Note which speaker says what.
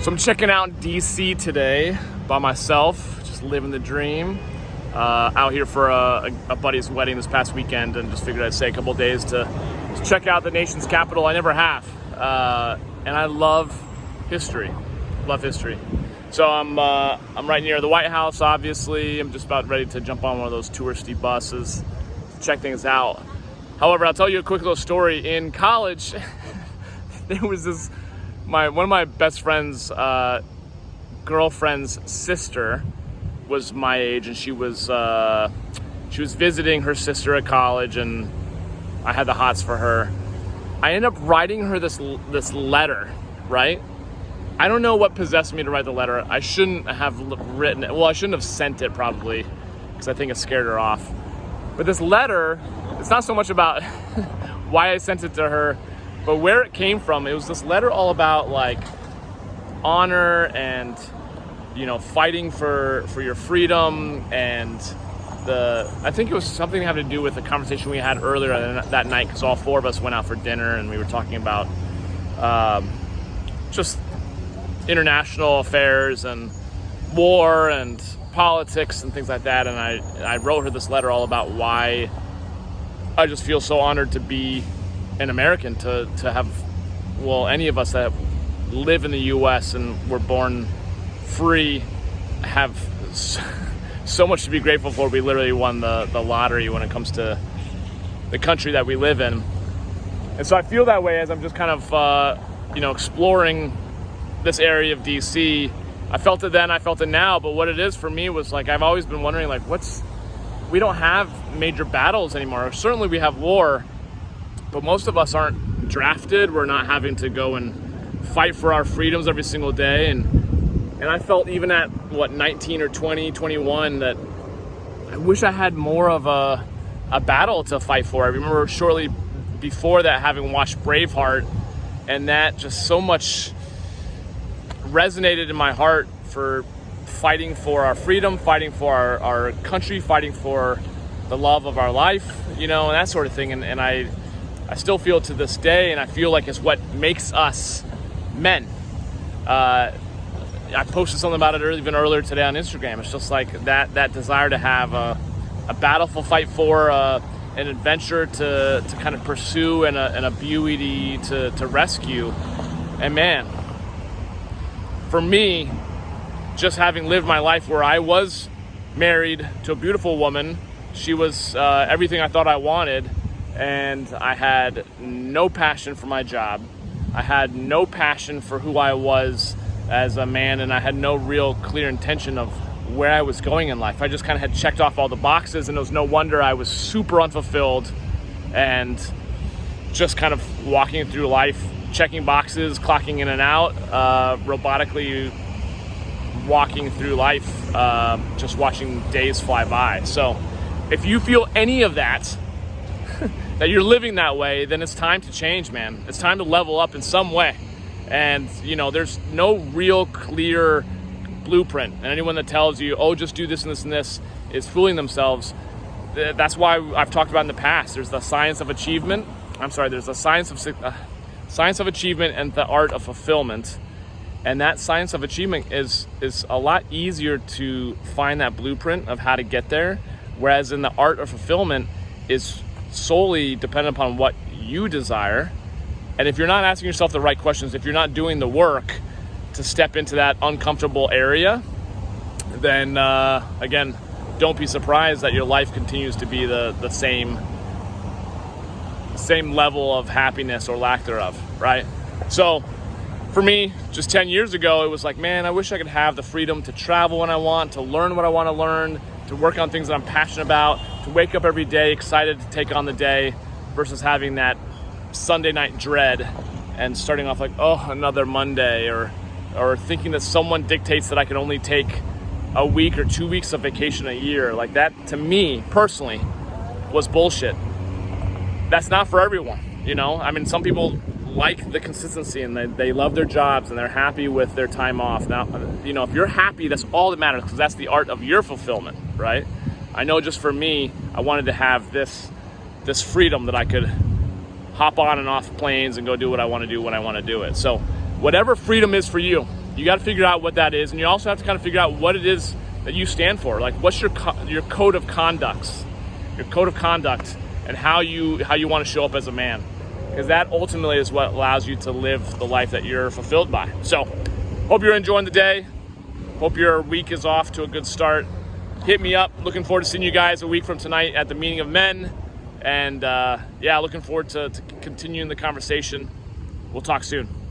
Speaker 1: So I'm checking out DC today by myself, just living the dream. Out here for a buddy's wedding this past weekend, and just figured I'd stay a couple days to check out the nation's capital. I never have, and I love history. So I'm right near the White House. Obviously, I'm just about ready to jump on one of those touristy buses to check things out. However, I'll tell you a quick little story. In college, there was one of my best friend's girlfriend's sister was my age, and she was visiting her sister at college, and I had the hots for her. I ended up writing her this letter, right? I don't know what possessed me to write the letter. I shouldn't have written it. Well, I shouldn't have sent it probably, because I think it scared her off. But this letter, it's not so much about why I sent it to her, but where it came from. It was this letter all about like honor and, you know, fighting for your freedom, and I think it was something having to do with the conversation we had earlier that night, because all four of us went out for dinner and we were talking about just international affairs and war and politics and things like that. And I wrote her this letter all about why I just feel so honored to be an American, to have, well, any of us that live in the US and were born free have so much to be grateful for. We literally won the lottery when it comes to the country that we live in. And so I feel that way as I'm just kind of exploring this area of DC. I felt it then, I felt it now, but what it is for me was like, I've always been wondering, like, we don't have major battles anymore. Certainly we have war, but most of us aren't drafted. We're not having to go and fight for our freedoms every single day. And I felt even at 19 or 20, 21, that I wish I had more of a battle to fight for. I remember shortly before that having watched Braveheart, and that just so much resonated in my heart for fighting for our freedom, fighting for our country, fighting for the love of our life, and that sort of thing. And I still feel it to this day, and I feel like it's what makes us men. I posted something about it even earlier today on Instagram. It's just like that desire to have a battlefield fight for, an adventure to kind of pursue, and a beauty to rescue. And man, for me, just having lived my life where I was married to a beautiful woman, she was everything I thought I wanted, and I had no passion for my job. I had no passion for who I was as a man, and I had no real clear intention of where I was going in life. I just kind of had checked off all the boxes, and it was no wonder I was super unfulfilled and just kind of walking through life, checking boxes, clocking in and out, robotically walking through life, just watching days fly by. So if you feel any of that, that you're living that way, then it's time to change, man. It's time to level up in some way. And, there's no real clear blueprint. And anyone that tells you, oh, just do this and this and this, is fooling themselves. That's why I've talked about in the past. There's the science of achievement. There's the science of achievement and the art of fulfillment. And that science of achievement is a lot easier to find that blueprint of how to get there. Whereas in the art of fulfillment is solely dependent upon what you desire. And if you're not asking yourself the right questions, if you're not doing the work to step into that uncomfortable area, then again, don't be surprised that your life continues to be the same level of happiness or lack thereof, right? So for me, just 10 years ago, it was like, man, I wish I could have the freedom to travel when I want, to learn what I want to learn, to work on things that I'm passionate about, to wake up every day excited to take on the day, versus having that Sunday night dread and starting off like, oh, another Monday, or thinking that someone dictates that I can only take a week or 2 weeks of vacation a year. Like that, to me personally, was bullshit. That's not for everyone, some people like the consistency, and they love their jobs, and they're happy with their time off. Now, if you're happy, that's all that matters, because that's the art of your fulfillment, right? I know just for me, I wanted to have this freedom that I could hop on and off planes and go do what I want to do when I want to do it. So whatever freedom is for you, You got to figure out what that is, and you also have to kind of figure out what it is that you stand for. Like, what's your code of conduct, and how you want to show up as a man, because that ultimately is what allows you to live the life that you're fulfilled by. So, hope you're enjoying the day. Hope your week is off to a good start. Hit me up. Looking forward to seeing you guys a week from tonight at the Meeting of Men, and looking forward to continuing the conversation. We'll talk soon.